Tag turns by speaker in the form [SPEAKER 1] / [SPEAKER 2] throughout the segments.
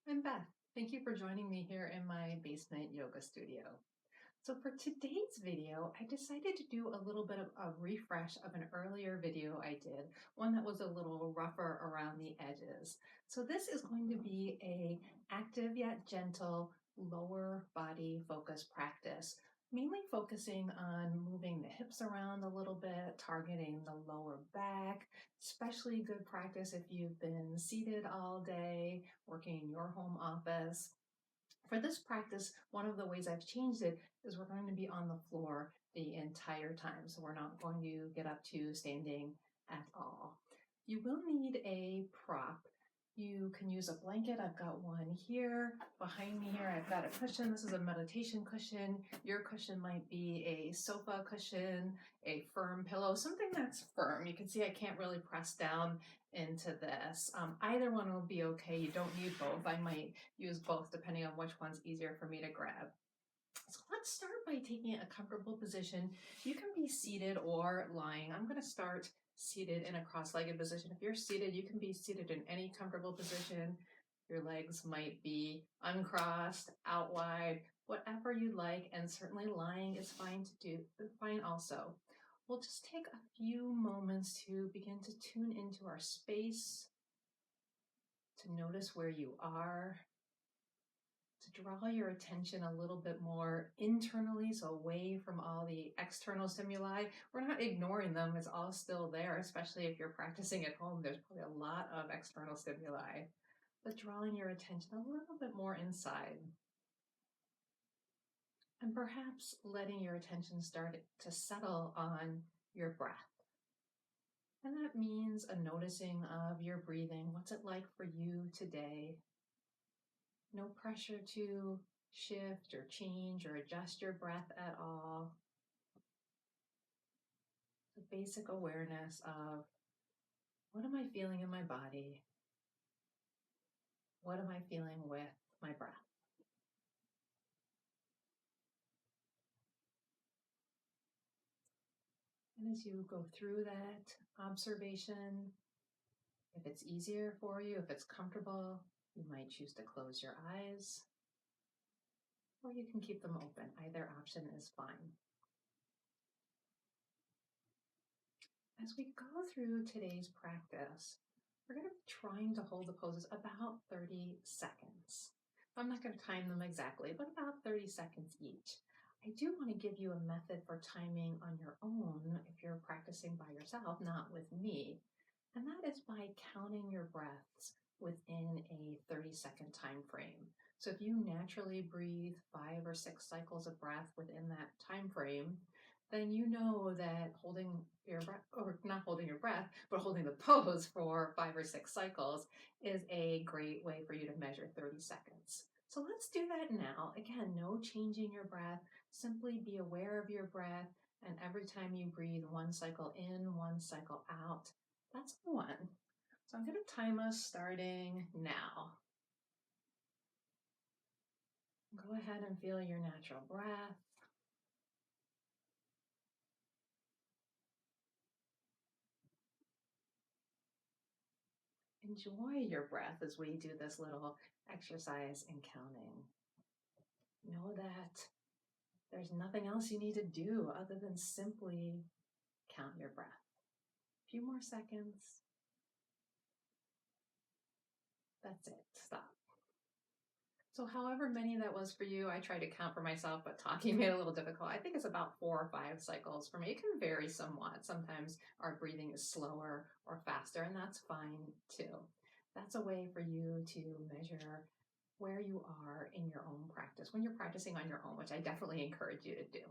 [SPEAKER 1] I'm Beth. Thank you for joining me here in my basement yoga studio. So for today's video, I decided to do a little bit of a refresh of an earlier video I did, one that was a little rougher around the edges. So this is going to be a active yet gentle lower body focus practice, mainly focusing on moving the hips around a little bit, targeting the lower back, especially good practice if you've been seated all day, working in your home office. For this practice, one of the ways I've changed it is we're going to be on the floor the entire time. So we're not going to get up to standing at all. You will need a prop. You can use a blanket. I've got one here. Behind me here, I've got a cushion. This is a meditation cushion. Your cushion might be a sofa cushion, a firm pillow, something that's firm. You can see I can't really press down into this. Either one will be okay. You don't need both. I might use both depending on which one's easier for me to grab. So let's start by taking a comfortable position. You can be seated or lying. I'm going to start seated in a cross-legged position. If you're seated, you can be seated in any comfortable position. Your legs might be uncrossed, out wide, whatever you like, and certainly lying is fine also. We'll just take a few moments to begin to tune into our space, to notice where you are, to draw your attention a little bit more internally, so away from all the external stimuli. We're not ignoring them, it's all still there, especially if you're practicing at home. There's probably a lot of external stimuli, but drawing your attention a little bit more inside. And perhaps letting your attention start to settle on your breath. And that means a noticing of your breathing. What's it like for you today? No pressure to shift or change or adjust your breath at all. The basic awareness of what am I feeling in my body? What am I feeling with my breath? And as you go through that observation, if it's easier for you, if it's comfortable, you might choose to close your eyes, or you can keep them open. Either option is fine. As we go through today's practice, we're going to be trying to hold the poses about 30 seconds. I'm not going to time them exactly, but about 30 seconds each. I do want to give you a method for timing on your own if you're practicing by yourself, not with me. And that is by counting your breaths within a 30-second time frame. So if you naturally breathe 5 or 6 cycles of breath within that time frame, then you know that holding your breath, or not holding your breath, but holding the pose for 5 or 6 cycles is a great way for you to measure 30 seconds. So let's do that now. Again, no changing your breath. Simply be aware of your breath, and every time you breathe, 1 cycle in, 1 cycle out. That's 1. So I'm going to time us starting now. Go ahead and feel your natural breath. Enjoy your breath as we do this little exercise in counting. Know that there's nothing else you need to do other than simply count your breath. A few more seconds. That's it. Stop. So however many that was for you, I tried to count for myself, but talking made it a little difficult. I think it's about 4 or 5 cycles for me. It can vary somewhat. Sometimes our breathing is slower or faster, and that's fine too. That's a way for you to measure where you are in your own practice when you're practicing on your own, which I definitely encourage you to do.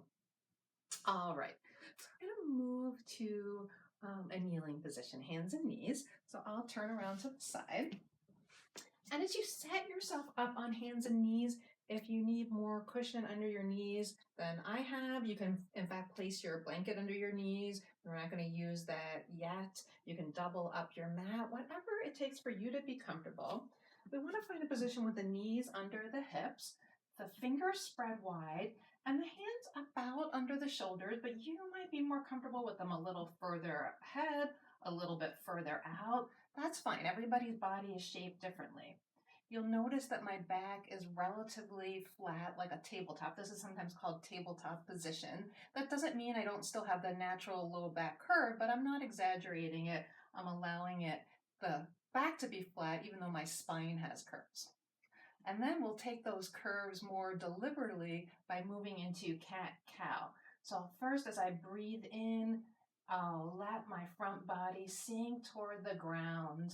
[SPEAKER 1] All right, so I'm going to move to a kneeling position, hands and knees. So I'll turn around to the side. And as you set yourself up on hands and knees, if you need more cushion under your knees than I have, you can in fact place your blanket under your knees. We're not going to use that yet. You can double up your mat, whatever it takes for you to be comfortable. We want to find a position with the knees under the hips, the fingers spread wide, and the hands about under the shoulders, but you might be more comfortable with them a little further ahead, a little bit further out. That's fine. Everybody's body is shaped differently. you'll notice that my back is relatively flat, like a tabletop. This is sometimes called tabletop position. That doesn't mean I don't still have the natural low back curve, but I'm not exaggerating it. I'm allowing the back to be flat, even though my spine has curves. And then we'll take those curves more deliberately by moving into cat-cow. So first, as I breathe in, I'll let my front body sink toward the ground,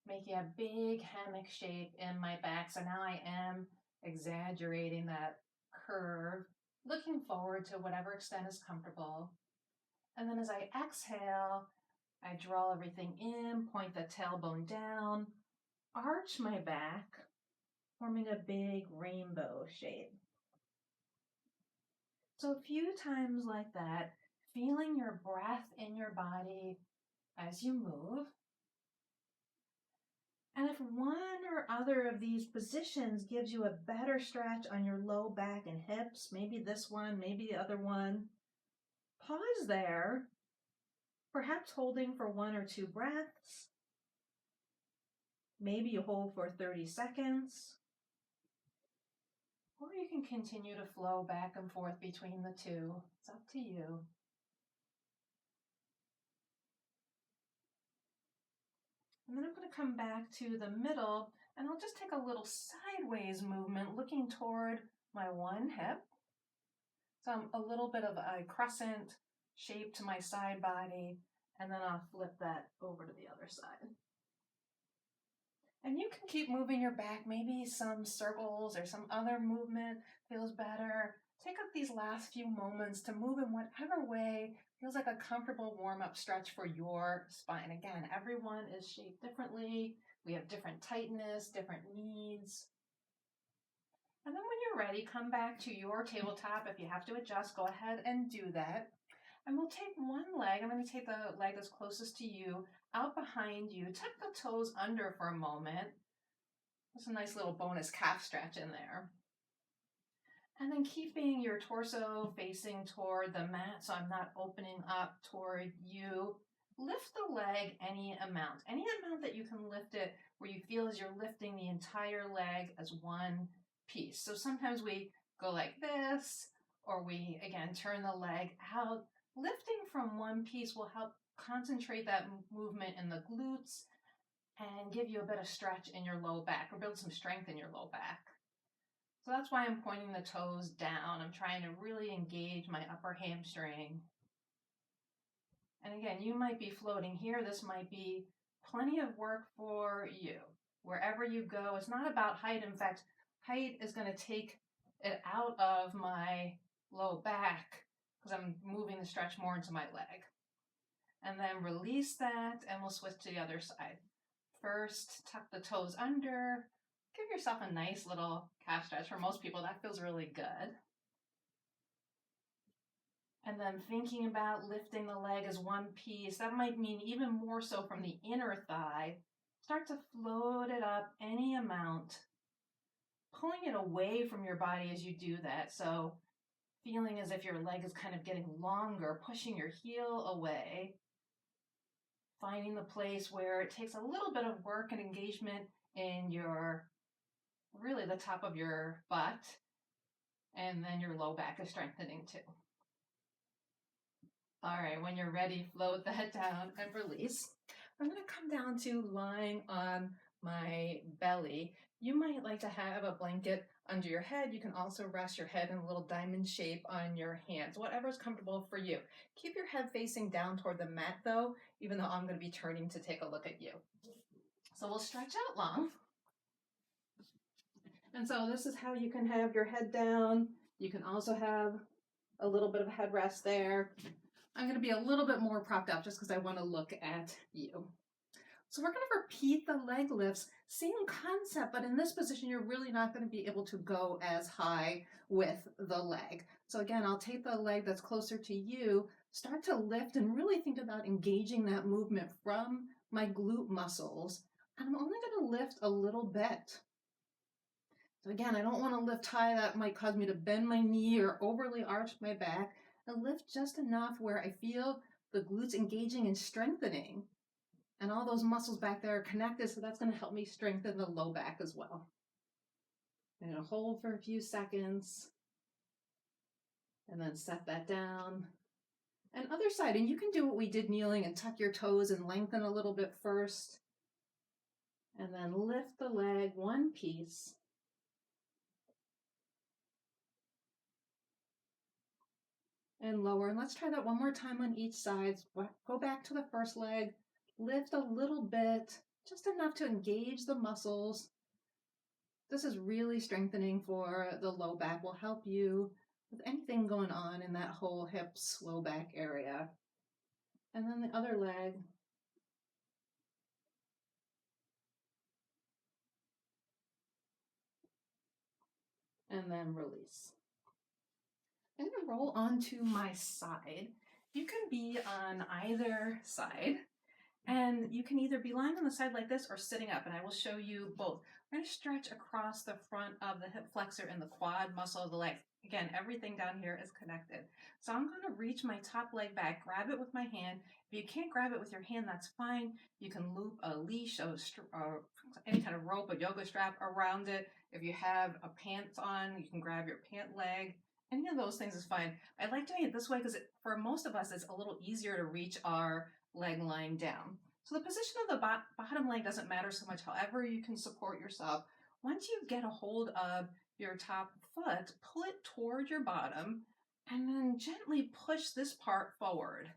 [SPEAKER 1] making a big hammock shape in my back. So now I am exaggerating that curve, looking forward to whatever extent is comfortable. And then as I exhale, I draw everything in, point the tailbone down, arch my back, forming a big rainbow shape. So a few times like that, feeling your breath in your body as you move. And if one or other of these positions gives you a better stretch on your low back and hips, maybe this one, maybe the other one, pause there, perhaps holding for 1 or 2 breaths. Maybe you hold for 30 seconds. Or you can continue to flow back and forth between the two. It's up to you. And then I'm going to come back to the middle, and I'll just take a little sideways movement looking toward my one hip. So I'm a little bit of a crescent shape to my side body, and then I'll flip that over to the other side. And you can keep moving your back, maybe some circles or some other movement feels better. Take up these last few moments to move in whatever way feels like a comfortable warm-up stretch for your spine. Again, everyone is shaped differently. We have different tightness, different needs. And then when you're ready, come back to your tabletop. If you have to adjust, go ahead and do that. And we'll take one leg. I'm going to take the leg that's closest to you, out behind you. Tuck the toes under for a moment. There's a nice little bonus calf stretch in there. And then keeping your torso facing toward the mat, so I'm not opening up toward you. Lift the leg any amount that you can lift it where you feel as you're lifting the entire leg as one piece. So sometimes we go like this, or we, again, turn the leg out. Lifting from one piece will help concentrate that movement in the glutes and give you a bit of stretch in your low back, or build some strength in your low back. So that's why I'm pointing the toes down. I'm trying to really engage my upper hamstring. And again, you might be floating here. This might be plenty of work for you. Wherever you go, it's not about height. In fact, height is going to take it out of my low back because I'm moving the stretch more into my leg. And then release that, and we'll switch to the other side. First, tuck the toes under. Give yourself a nice little calf stretch. For most people, that feels really good. And then thinking about lifting the leg as one piece, that might mean even more so from the inner thigh. Start to float it up any amount, pulling it away from your body as you do that. So feeling as if your leg is kind of getting longer, pushing your heel away, finding the place where it takes a little bit of work and engagement in really the top of your butt, and then your low back is strengthening too. All right, when you're ready, float that down and release. I'm going to come down to lying on my belly. You might like to have a blanket under your head. You can also rest your head in a little diamond shape on your hands, whatever's comfortable for you. Keep your head facing down toward the mat though, even though I'm going to be turning to take a look at you. So we'll stretch out long. And so this is how you can have your head down. You can also have a little bit of a headrest there. I'm going to be a little bit more propped up just because I want to look at you. So we're going to repeat the leg lifts, same concept, but in this position, you're really not going to be able to go as high with the leg. So again, I'll take the leg that's closer to you, start to lift and really think about engaging that movement from my glute muscles. And I'm only going to lift a little bit. So again, I don't want to lift high. That might cause me to bend my knee or overly arch my back. I lift just enough where I feel the glutes engaging and strengthening. And all those muscles back there are connected, so that's going to help me strengthen the low back as well. I'm going to hold for a few seconds and then set that down. And other side, and you can do what we did kneeling and tuck your toes and lengthen a little bit first. And then lift the leg one piece. And lower. And let's try that one more time on each side. Go back to the first leg. Lift a little bit, just enough to engage the muscles. This is really strengthening for the low back. Will help you with anything going on in that whole hips, low back area. And then the other leg. And then release. I'm going to roll onto my side. You can be on either side, and you can either be lying on the side like this or sitting up, and I will show you both. I'm going to stretch across the front of the hip flexor and the quad muscle of the leg. Again, everything down here is connected. So I'm going to reach my top leg back, grab it with my hand. If you can't grab it with your hand, that's fine. You can loop a leash or any kind of rope, a yoga strap around it. If you have a pants on, you can grab your pant leg. Any of those things is fine. I like doing it this way because for most of us, it's a little easier to reach our leg lying down. So the position of the bottom leg doesn't matter so much, however you can support yourself. Once you get a hold of your top foot, pull it toward your bottom and then gently push this part forward.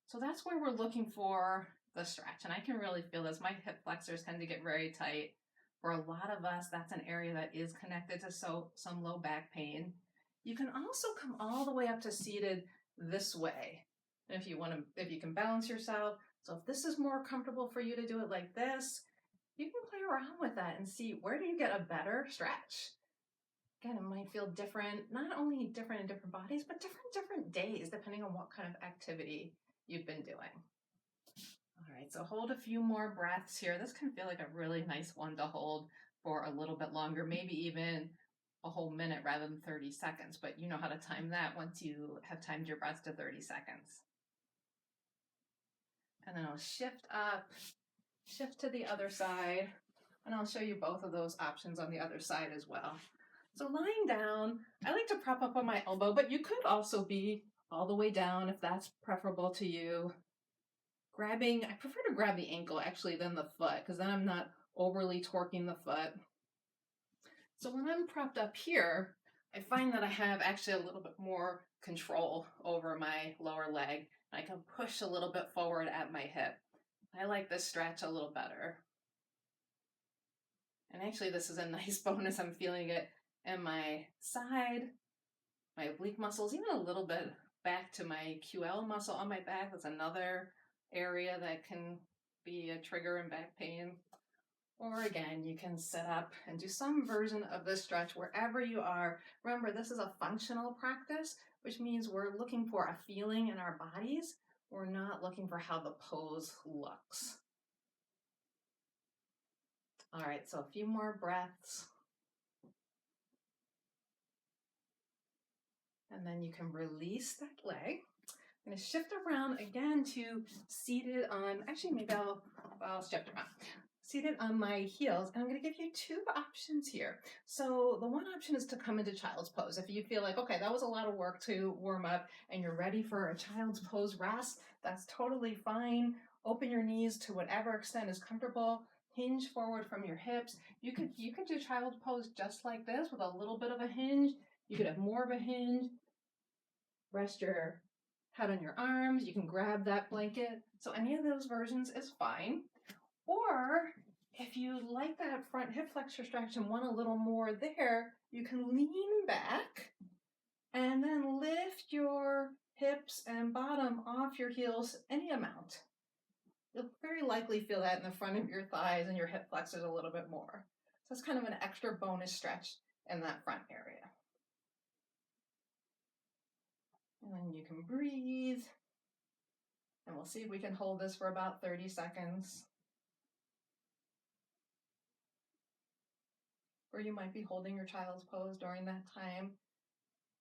[SPEAKER 1] So that's where we're looking for the stretch. And I can really feel this. My hip flexors tend to get very tight. For a lot of us, that's an area that is connected to some low back pain. You can also come all the way up to seated this way. If you can balance yourself. So if this is more comfortable for you to do it like this, you can play around with that and see where do you get a better stretch. Again, it might feel different, not only different in different bodies, but different days, depending on what kind of activity you've been doing. All right, so hold a few more breaths here. This can feel like a really nice one to hold for a little bit longer, maybe even a whole minute rather than 30 seconds, but you know how to time that once you have timed your breath to 30 seconds. And then I'll shift up, shift to the other side, and I'll show you both of those options on the other side as well. So lying down, I like to prop up on my elbow, but you could also be all the way down if that's preferable to you. I prefer to grab the ankle actually than the foot, because then I'm not overly torquing the foot. So when I'm propped up here, I find that I have actually a little bit more control over my lower leg. I can push a little bit forward at my hip. I like this stretch a little better. And actually this is a nice bonus. I'm feeling it in my side, my oblique muscles, even a little bit back to my QL muscle on my back. That's another area that can be a trigger in back pain. Or again, you can sit up and do some version of this stretch wherever you are. Remember, this is a functional practice, which means we're looking for a feeling in our bodies. We're not looking for how the pose looks. All right, so a few more breaths. And then you can release that leg. I'm going to shift around again to seated on, actually maybe I'll shift around. Seated on my heels, and I'm going to give you two options here. So the one option is to come into child's pose. If you feel like, okay, that was a lot of work to warm up and you're ready for a child's pose rest, that's totally fine. Open your knees to whatever extent is comfortable. Hinge forward from your hips. You could do child's pose just like this with a little bit of a hinge. You could have more of a hinge. Rest your head on your arms. You can grab that blanket. So any of those versions is fine. Or if you like that front hip flexor stretch and want a little more there, you can lean back and then lift your hips and bottom off your heels any amount. You'll very likely feel that in the front of your thighs and your hip flexors a little bit more. So it's kind of an extra bonus stretch in that front area. And then you can breathe. And we'll see if we can hold this for about 30 seconds. Or you might be holding your child's pose during that time,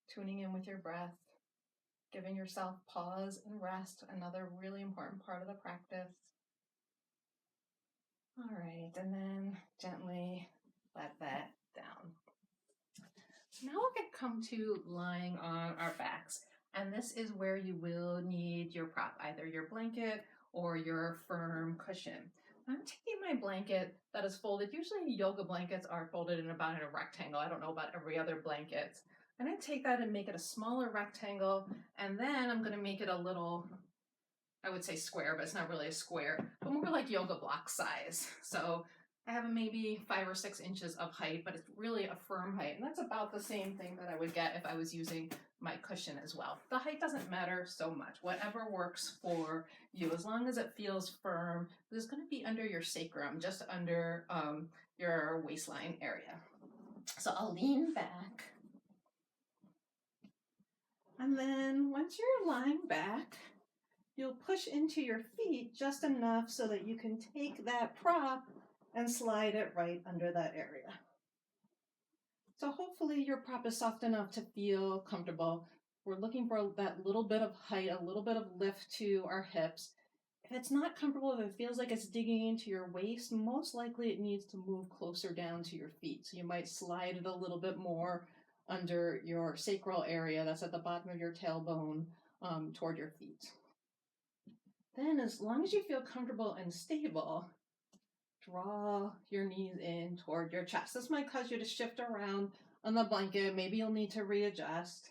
[SPEAKER 1] tuning in with your breath, giving yourself pause and rest, another really important part of the practice. All right, and then gently let that down. So now we're going to come to lying on our backs. And this is where you will need your prop, either your blanket or your firm cushion. I'm taking my blanket that is folded. Usually yoga blankets are folded in about a rectangle. I don't know about every other blanket. I'm going to take that and make it a smaller rectangle. And then I'm going to make it a little, I would say square, but it's not really a square, but more like yoga block size. So I have maybe 5 or 6 inches of height, but it's really a firm height. And that's about the same thing that I would get if I was using my cushion as well. The height doesn't matter so much. Whatever works for you, as long as it feels firm. It's going to be under your sacrum, just under your waistline area. So I'll lean back. And then once you're lying back, you'll push into your feet just enough so that you can take that prop and slide it right under that area. So hopefully your prop is soft enough to feel comfortable. We're looking for that little bit of height, a little bit of lift to our hips. If it's not comfortable, if it feels like it's digging into your waist, most likely it needs to move closer down to your feet. So you might slide it a little bit more under your sacral area, that's at the bottom of your tailbone, toward your feet. Then as long as you feel comfortable and stable, draw your knees in toward your chest. This might cause you to shift around on the blanket. Maybe you'll need to readjust.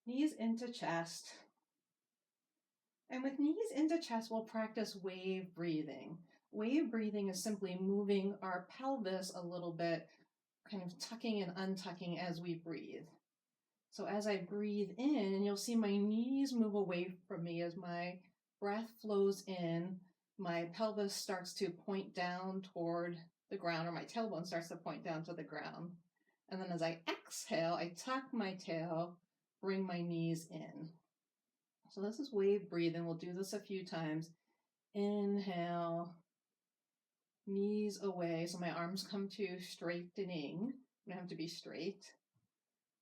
[SPEAKER 1] Knees into chest. And with knees into chest, we'll practice wave breathing. Wave breathing is simply moving our pelvis a little bit, kind of tucking and untucking as we breathe. So as I breathe in, you'll see my knees move away from me as my breath flows in. My pelvis starts to point down toward the ground, or my tailbone starts to point down to the ground. And then as I exhale, I tuck my tail, bring my knees in. So this is wave breathing. We'll do this a few times. Inhale, knees away. So my arms come to straightening. They have to be straight.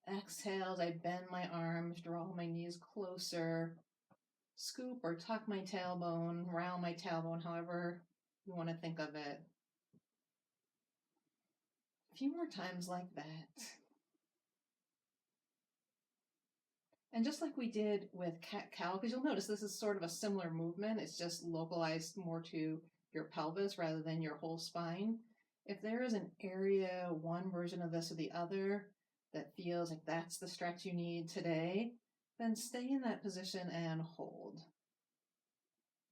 [SPEAKER 1] Exhale as I bend my arms, draw my knees closer, scoop or tuck my tailbone, round my tailbone, however you want to think of it. A few more times like that. And just like we did with cat-cow, because you'll notice this is sort of a similar movement, it's just localized more to your pelvis rather than your whole spine. If there is an area, one version of this or the other, that feels like that's the stretch you need today, then stay in that position and hold.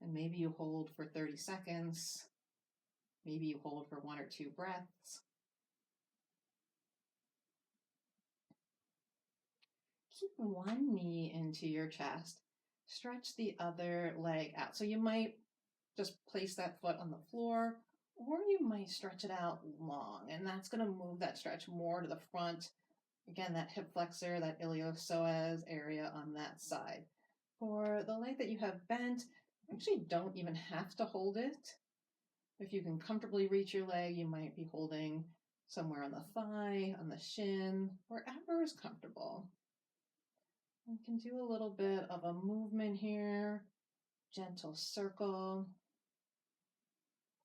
[SPEAKER 1] And maybe you hold for 30 seconds. Maybe you hold for 1 or 2 breaths. Keep one knee into your chest. Stretch the other leg out. So you might just place that foot on the floor, or you might stretch it out long, and that's going to move that stretch more to the front. Again, that hip flexor, that iliopsoas area on that side. For the leg that you have bent, you actually don't even have to hold it. If you can comfortably reach your leg, you might be holding somewhere on the thigh, on the shin, wherever is comfortable. You can do a little bit of a movement here, gentle circle.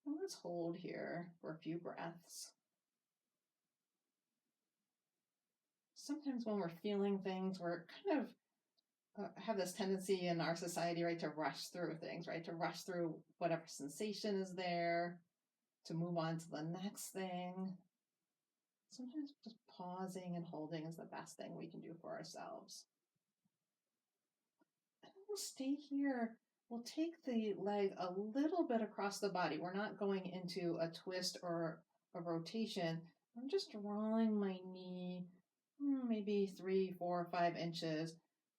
[SPEAKER 1] And let's hold here for a few breaths. Sometimes when we're feeling things, we're kind of have this tendency in our society, right, to rush through things, right, to rush through whatever sensation is there, to move on to the next thing. Sometimes just pausing and holding is the best thing we can do for ourselves. And we'll stay here. We'll take the leg a little bit across the body. We're not going into a twist or a rotation. I'm just drawing my knee maybe 3, 4, 5 inches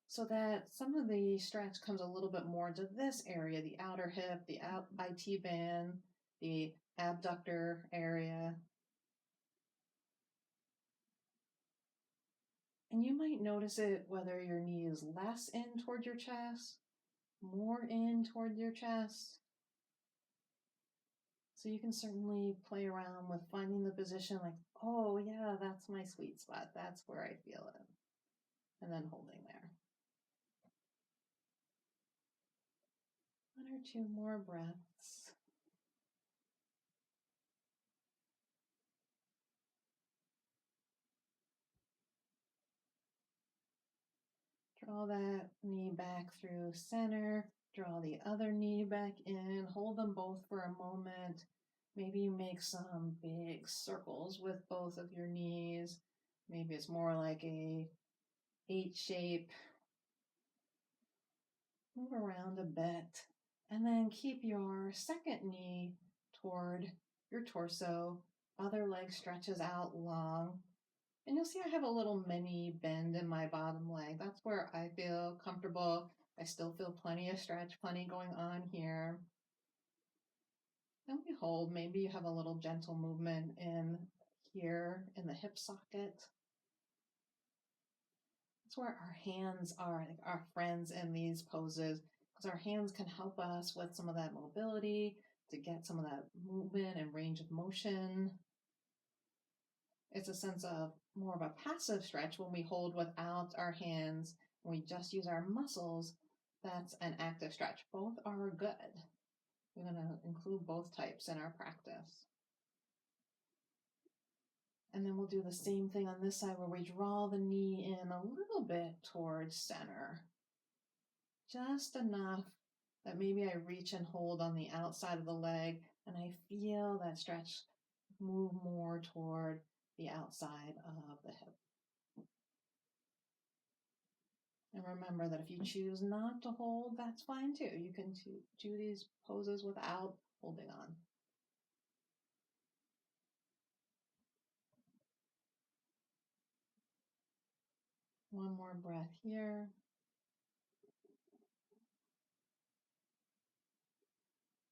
[SPEAKER 1] so that some of the stretch comes a little bit more into this area, the outer hip, the IT band, the abductor area. And you might notice it whether your knee is less in toward your chest, more in toward your chest. So you can certainly play around with finding the position like, oh yeah, that's my sweet spot. That's where I feel it. And then holding there. 1 or 2 more breaths. Draw that knee back through center. Draw the other knee back in. Hold them both for a moment. Maybe you make some big circles with both of your knees. Maybe it's more like a H shape. Move around a bit. And then keep your second knee toward your torso. Other leg stretches out long. And you'll see I have a little mini bend in my bottom leg. That's where I feel comfortable. I still feel plenty of stretch, plenty going on here. And we hold. Maybe you have a little gentle movement in here in the hip socket. That's where our hands are, like our friends in these poses, because our hands can help us with some of that mobility, to get some of that movement and range of motion. It's a sense of more of a passive stretch when we hold without our hands, when we just use our muscles. That's an active stretch. Both are good. We're going to include both types in our practice. And then we'll do the same thing on this side where we draw the knee in a little bit towards center. Just enough that maybe I reach and hold on the outside of the leg and I feel that stretch move more toward the outside of the hip. And remember that if you choose not to hold, that's fine too. You can do these poses without holding on. One more breath here.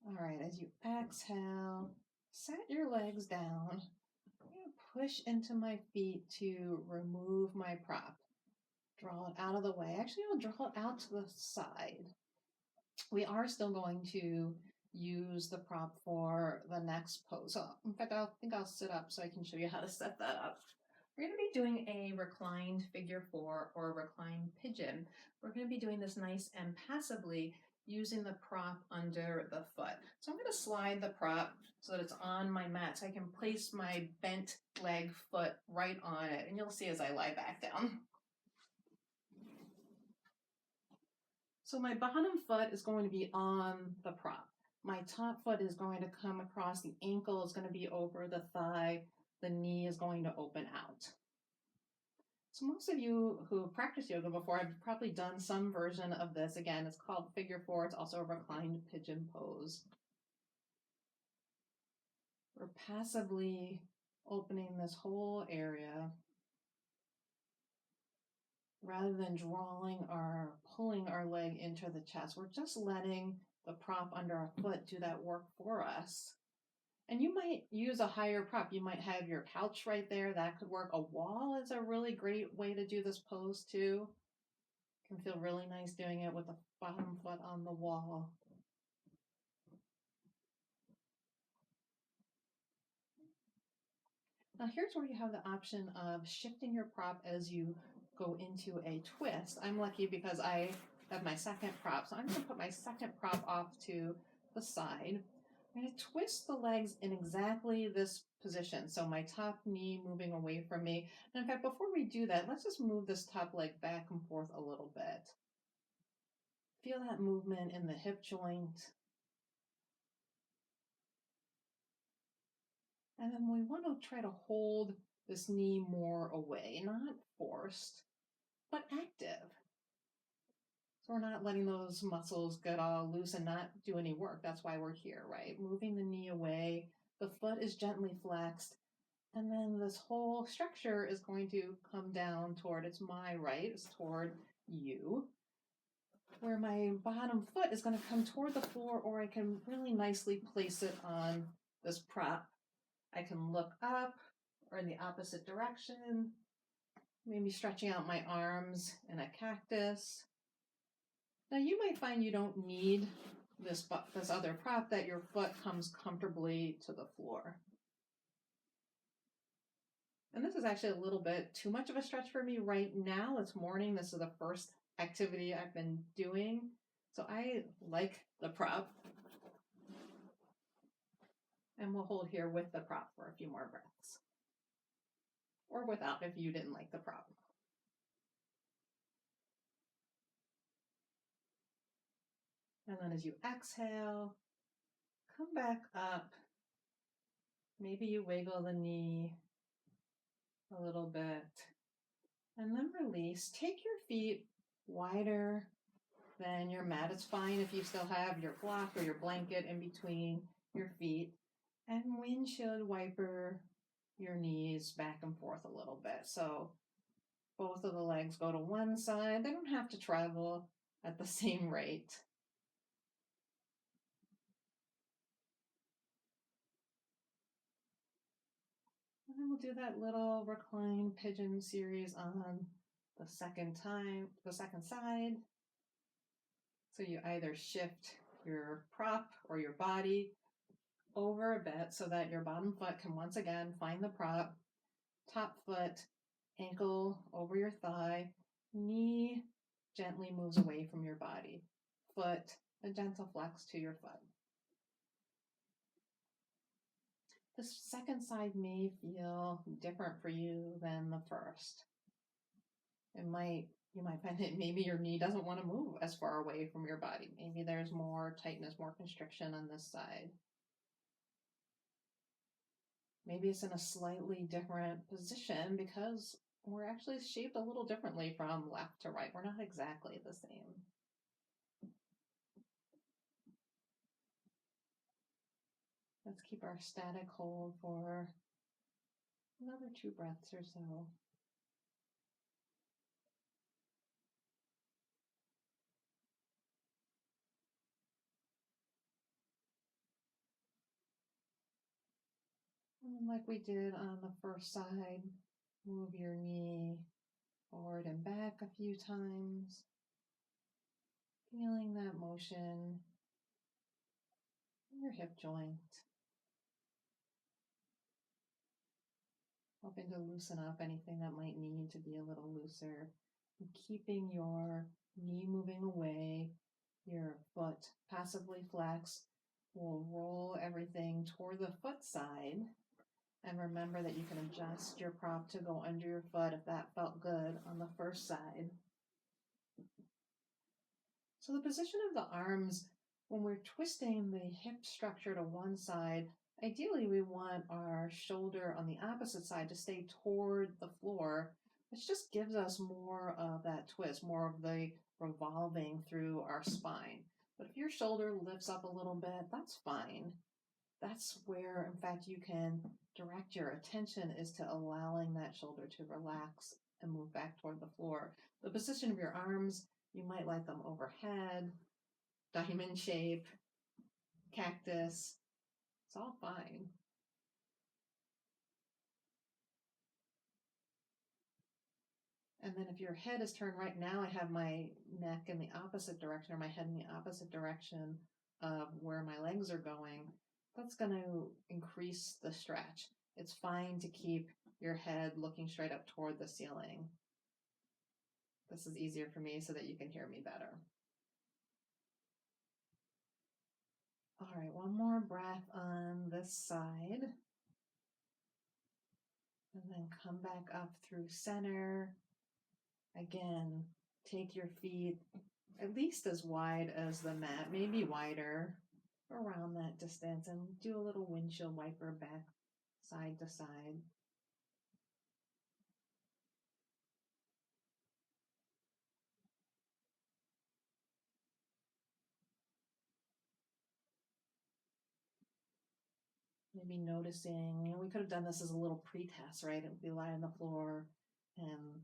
[SPEAKER 1] All right, as you exhale, set your legs down. I'm going to push into my feet to remove my prop. Draw it out of the way. Actually, I'll draw it out to the side. We are still going to use the prop for the next pose. So in fact, I think I'll sit up so I can show you how to set that up. We're going to be doing a reclined figure four or a reclined pigeon. We're going to be doing this nice and passively using the prop under the foot. So I'm going to slide the prop so that it's on my mat so I can place my bent leg foot right on it. And you'll see as I lie back down. So my bottom foot is going to be on the prop. My top foot is going to come across, the ankle is going to be over the thigh, the knee is going to open out. So most of you who practiced yoga before have probably done some version of this. Again, it's called figure four. It's also a reclined pigeon pose. We're passively opening this whole area rather than drawing or pulling our leg into the chest. We're just letting the prop under our foot do that work for us. And you might use a higher prop. You might have your couch right there. That could work. A wall is a really great way to do this pose too. Can feel really nice doing it with the bottom foot on the wall. Now here's where you have the option of shifting your prop as you go into a twist. I'm lucky because I have my second prop. So I'm going to put my second prop off to the side. I'm going to twist the legs in exactly this position. So my top knee moving away from me. And in fact, before we do that, let's just move this top leg back and forth a little bit. Feel that movement in the hip joint. And then we want to try to hold this knee more away, not forced, but active. So we're not letting those muscles get all loose and not do any work. That's why we're here, right? Moving the knee away. The foot is gently flexed. And then this whole structure is going to come down toward, it's my right, it's toward you. Where my bottom foot is going to come toward the floor, or I can really nicely place it on this prop. I can look up or in the opposite direction, maybe stretching out my arms in a cactus. Now you might find you don't need this other prop, that your foot comes comfortably to the floor. And this is actually a little bit too much of a stretch for me right now. It's morning. This is the first activity I've been doing. So I like the prop. And we'll hold here with the prop for a few more breaths. Or without if you didn't like the prop. And then as you exhale, come back up. Maybe you wiggle the knee a little bit. And then release. Take your feet wider than your mat. It's fine if you still have your block or your blanket in between your feet. And windshield wiper your knees back and forth a little bit. So both of the legs go to one side. They don't have to travel at the same rate. And then we'll do that little recline pigeon series on the second side. So you either shift your prop or your body over a bit so that your bottom foot can once again find the prop, top foot, ankle over your thigh, knee gently moves away from your body, foot, a gentle flex to your foot. The second side may feel different for you than the first. You might find that maybe your knee doesn't want to move as far away from your body. Maybe there's more tightness, more constriction on this side. Maybe it's in a slightly different position because we're actually shaped a little differently from left to right. We're not exactly the same. Let's keep our static hold for another 2 breaths or so. And like we did on the first side, move your knee forward and back a few times, feeling that motion in your hip joint, hoping to loosen up anything that might need to be a little looser, and keeping your knee moving away, your foot passively flexed. We'll roll everything toward the foot side. And remember that you can adjust your prop to go under your foot if that felt good on the first side. So the position of the arms, when we're twisting the hip structure to one side, ideally we want our shoulder on the opposite side to stay toward the floor, which just gives us more of that twist, more of the revolving through our spine. But if your shoulder lifts up a little bit, that's fine. That's where, in fact, you can direct your attention is to allowing that shoulder to relax and move back toward the floor. The position of your arms, you might like them overhead, diamond shape, cactus. It's all fine. And then if your head is turned right now, I have my neck in the opposite direction or my head in the opposite direction of where my legs are going. That's going to increase the stretch. It's fine to keep your head looking straight up toward the ceiling. This is easier for me so that you can hear me better. All right, one more breath on this side. And then come back up through center. Again, take your feet at least as wide as the mat, maybe wider, around that distance, and do a little windshield wiper back side to side. Maybe noticing, we could have done this as a little pre-test, right? We lie on the floor and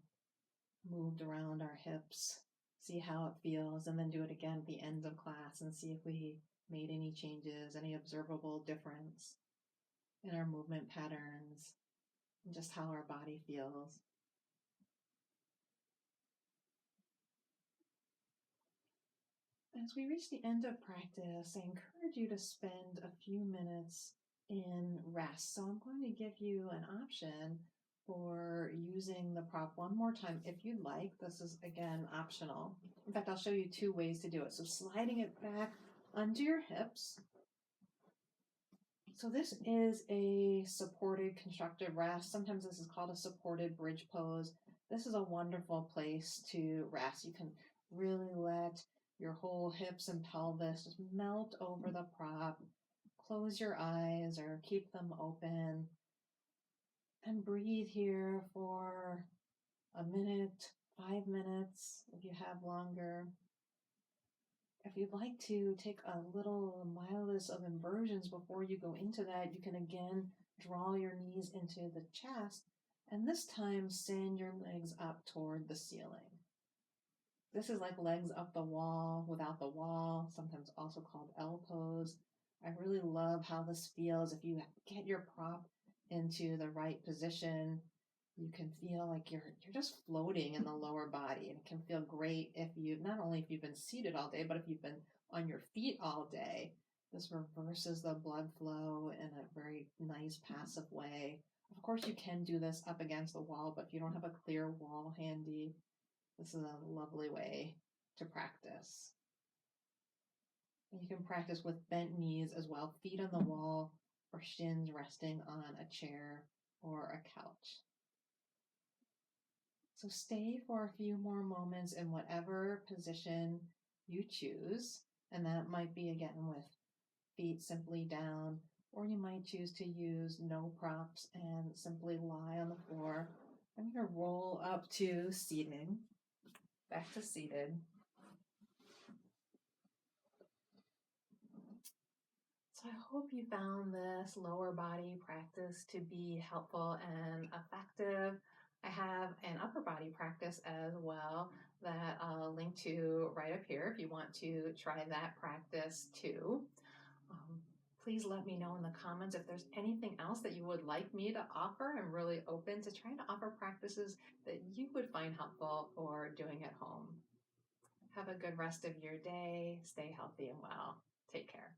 [SPEAKER 1] moved around our hips, see how it feels, and then do it again at the end of class and see if we made any changes, any observable difference in our movement patterns, and just how our body feels. As we reach the end of practice, I encourage you to spend a few minutes in rest. So I'm going to give you an option for using the prop one more time if you'd like. This is, again, optional. In fact, I'll show you 2 ways to do it. So sliding it back under your hips. So this is a supported constructive rest. Sometimes this is called a supported bridge pose. This is a wonderful place to rest. You can really let your whole hips and pelvis. Just melt over the prop. Close your eyes or keep them open and breathe here for a minute, 5 minutes if you have longer. If you'd like to take a little mildest of inversions before you go into that, you can again draw your knees into the chest and this time send your legs up toward the ceiling. This is like legs up the wall without the wall, sometimes also called L pose. I really love how this feels. If you get your prop into the right position, you can feel like you're just floating in the lower body, and it can feel great if you not only if you've been seated all day, but if you've been on your feet all day. This reverses the blood flow in a very nice passive way. Of course, you can do this up against the wall, but if you don't have a clear wall handy, this is a lovely way to practice. And you can practice with bent knees as well, feet on the wall or shins resting on a chair or a couch. So stay for a few more moments in whatever position you choose. And that might be again with feet simply down, or you might choose to use no props and simply lie on the floor. I'm going to roll up to seating, back to seated. So I hope you found this lower body practice to be helpful and effective. I have an upper body practice as well that I'll link to right up here if you want to try that practice too. Please let me know in the comments if there's anything else that you would like me to offer. I'm really open to trying to offer practices that you would find helpful for doing at home. Have a good rest of your day. Stay healthy and well. Take care.